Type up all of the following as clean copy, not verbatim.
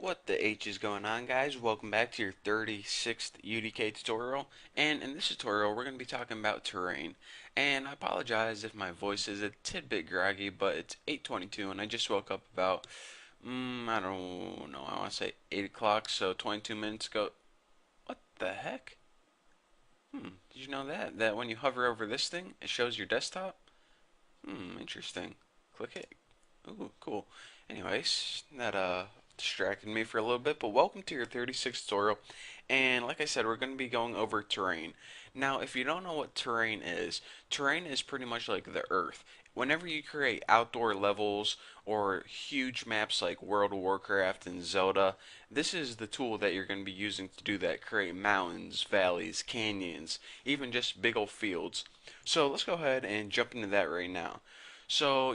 What the H is going on, guys? Welcome back to your 36th UDK tutorial. And in this tutorial, we're going to be talking about terrain. And I apologize if my voice is a tidbit groggy, but it's 8:22 and I just woke up about, I don't know, I want to say 8 o'clock, so 22 minutes ago. What the heck? Did you know that? That when you hover over this thing, it shows your desktop? Interesting. Click it. Ooh, cool. Anyways, that distracted me for a little bit, but welcome to your 36th tutorial. And like I said, we're going to be going over terrain. Now, if you don't know what terrain is pretty much like the earth. Whenever you create outdoor levels or huge maps like World of Warcraft and Zelda, this is the tool that you're going to be using to do that. Create mountains, valleys, canyons, even just big old fields. So let's go ahead and jump into that right now. So,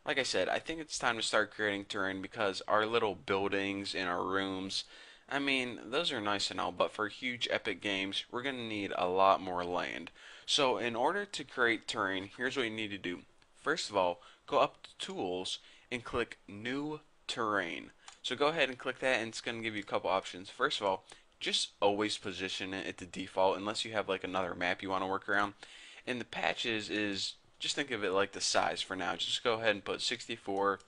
like I said, I think it's time to start creating terrain because our little buildings in our rooms, I mean, those are nice and all, but for huge epic games, we're going to need a lot more land. So in order to create terrain, here's what you need to do. First of all, go up to Tools and click New Terrain. So go ahead and click that and it's going to give you a couple options. First of all, just always position it at the default unless you have like another map you want to work around. And the patches is just think of it like the size for now. Just go ahead and put 64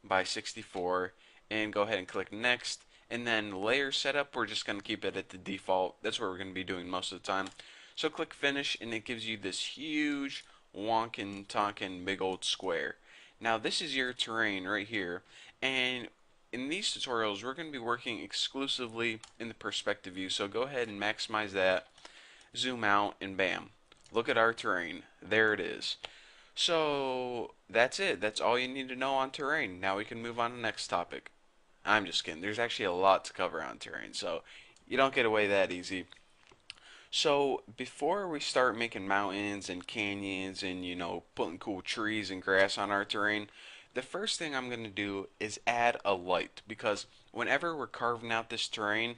by 64 and go ahead and click next. And then layer setup, we're just going to keep it at the default. That's what we're going to be doing most of the time. So click finish and it gives you this huge wonkin' tonkin' big old square. Now this is your terrain right here. And in these tutorials, we're going to be working exclusively in the perspective view. So go ahead and maximize that, zoom out, and bam. Look at our terrain. There it is. So that's it. That's all you need to know on terrain. Now we can move on to the next topic. I'm just kidding. There's actually a lot to cover on terrain, so you don't get away that easy. So before we start making mountains and canyons and putting cool trees and grass on our terrain, the first thing I'm going to do is add a light because whenever we're carving out this terrain,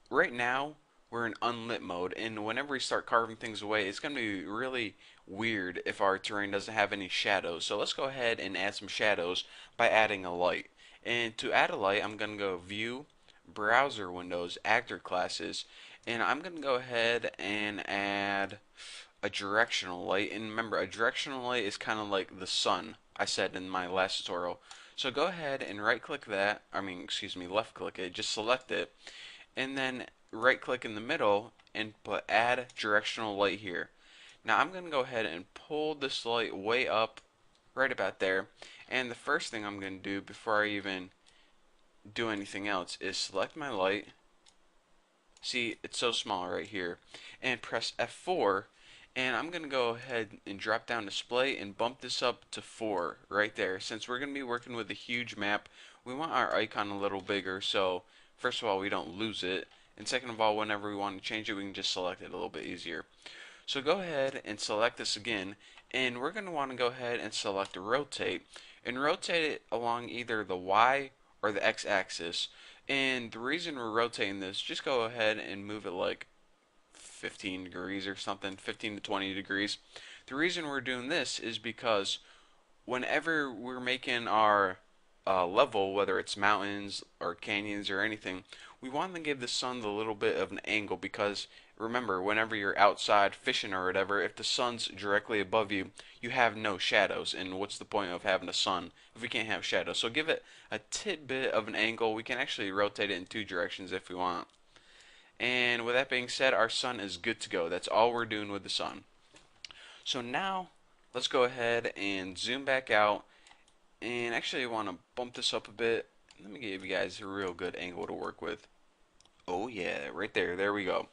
right now we're in unlit mode, and whenever we start carving things away, it's going to be really weird if our terrain doesn't have any shadows. So let's go ahead and add some shadows by adding a light. And to add a light, I'm going to go View, Browser Windows, Actor Classes, and I'm going to go ahead and add a directional light. And remember, a directional light is kind of like the sun, I said in my last tutorial. So go ahead and right click that, excuse me, left click it, just select it, and then right click in the middle and put add directional light here. Now I'm going to go ahead and pull this light way up right about there, and the first thing I'm going to do before I even do anything else is select my light. See, it's so small right here, and press F4, and I'm going to go ahead and drop down display and bump this up to 4 right there. Since we're going to be working with a huge map, we want our icon a little bigger, so first of all we don't lose it, and second of all, whenever we want to change it, we can just select it a little bit easier. So go ahead and select this again, and we're going to want to go ahead and select rotate, and rotate it along either the Y or the X axis. And the reason we're rotating this, just go ahead and move it like 15 degrees or something, 15 to 20 degrees. The reason we're doing this is because whenever we're making our level, whether it's mountains or canyons or anything, we want to give the sun a little bit of an angle because remember, whenever you're outside fishing or whatever, if the sun's directly above you, you have no shadows. And what's the point of having a sun if we can't have shadows? So give it a tidbit of an angle. We can actually rotate it in 2 directions if we want. And with that being said, our sun is good to go. That's all we're doing with the sun. So now, let's go ahead and zoom back out. And actually, I want to bump this up a bit. Let me give you guys a real good angle to work with. Oh yeah, right there. There we go.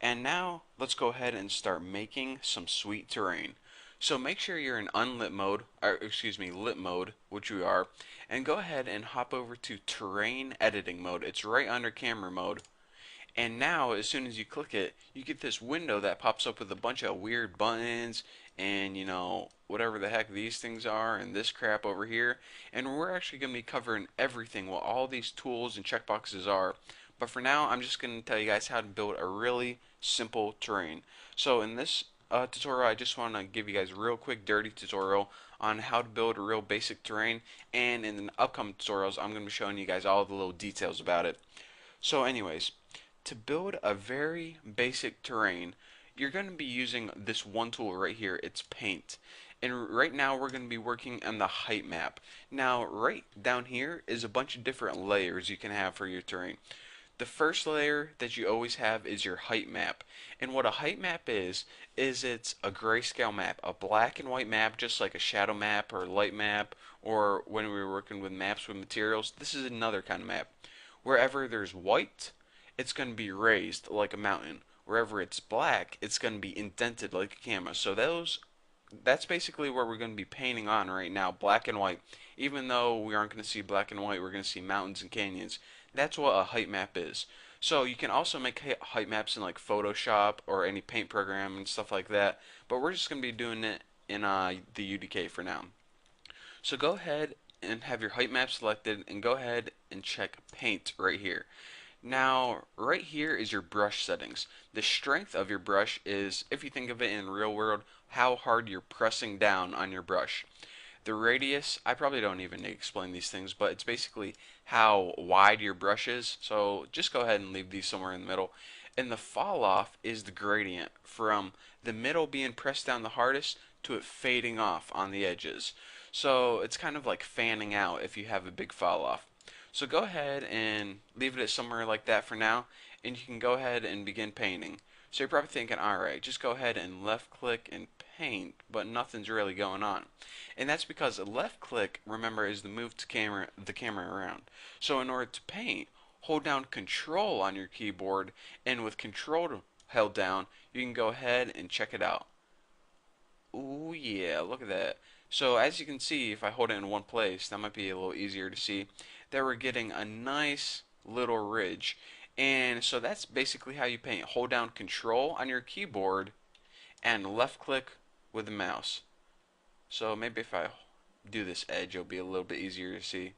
And now, let's go ahead and start making some sweet terrain. So make sure you're in unlit mode, or excuse me, lit mode, which we are, and go ahead and hop over to terrain editing mode. It's right under camera mode. And now, as soon as you click it, you get this window that pops up with a bunch of weird buttons and, whatever the heck these things are and this crap over here. And we're actually going to be covering everything, what all these tools and checkboxes are. But for now, I'm just going to tell you guys how to build a really simple terrain. So in this tutorial, I just want to give you guys a real quick dirty tutorial on how to build a real basic terrain, and in the upcoming tutorials I'm going to be showing you guys all the little details about it. So anyways, to build a very basic terrain, you're going to be using this one tool right here. It's paint. And right now we're going to be working on the height map. Now right down here is a bunch of different layers you can have for your terrain. The first layer that you always have is your height map. And what a height map is it's a grayscale map, a black and white map, just like a shadow map or light map, or when we were working with maps with materials. This is another kind of map. Wherever there's white, it's going to be raised like a mountain. Wherever it's black, it's going to be indented like a camera. So that's basically where we're going to be painting on right now, black and white. Even though we aren't going to see black and white, we're going to see mountains and canyons. That's what a height map is. So you can also make height maps in like Photoshop or any paint program and stuff like that. But we're just going to be doing it in the UDK for now. So go ahead and have your height map selected and go ahead and check paint right here. Now, right here is your brush settings. The strength of your brush is, if you think of it in real world, how hard you're pressing down on your brush. The radius, I probably don't even need to explain these things, but it's basically how wide your brush is. So just go ahead and leave these somewhere in the middle. And the fall off is the gradient from the middle being pressed down the hardest to it fading off on the edges. So it's kind of like fanning out if you have a big fall off. So go ahead and leave it at somewhere like that for now, and you can go ahead and begin painting. So you're probably thinking, alright, just go ahead and left click and paint, but nothing's really going on. And that's because left click, remember, is the move to the camera around. So in order to paint, hold down control on your keyboard, and with control held down, you can go ahead and check it out. Ooh yeah, look at that. So as you can see, if I hold it in one place, that might be a little easier to see, that we're getting a nice little ridge. And so that's basically how you paint. Hold down control on your keyboard and left click with the mouse. So maybe if I do this edge, it'll be a little bit easier to see.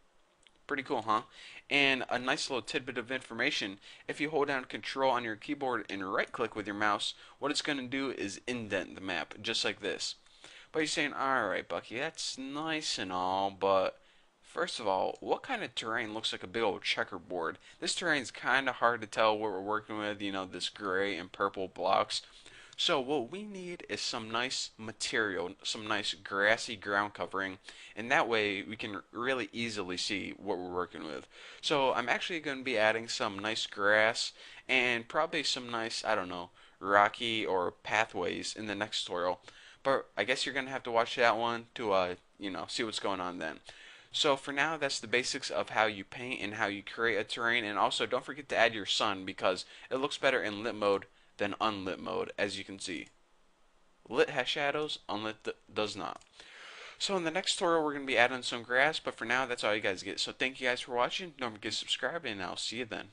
Pretty cool, huh? And a nice little tidbit of information, if you hold down control on your keyboard and right click with your mouse, what it's going to do is indent the map, just like this. But you're saying, alright Bucky, that's nice and all, but first of all, what kind of terrain looks like a big old checkerboard? This terrain's kind of hard to tell what we're working with, you know, this gray and purple blocks. So what we need is some nice material, some nice grassy ground covering, and that way we can really easily see what we're working with. So I'm actually going to be adding some nice grass and probably some nice, I don't know, rocky or pathways in the next tutorial. But I guess you're going to have to watch that one to, see what's going on then. So for now, that's the basics of how you paint and how you create a terrain. And also, don't forget to add your sun because it looks better in lit mode than unlit mode, as you can see. Lit has shadows, unlit does not. So in the next tutorial, we're going to be adding some grass, but for now, that's all you guys get. So thank you guys for watching. Don't forget to subscribe, and I'll see you then.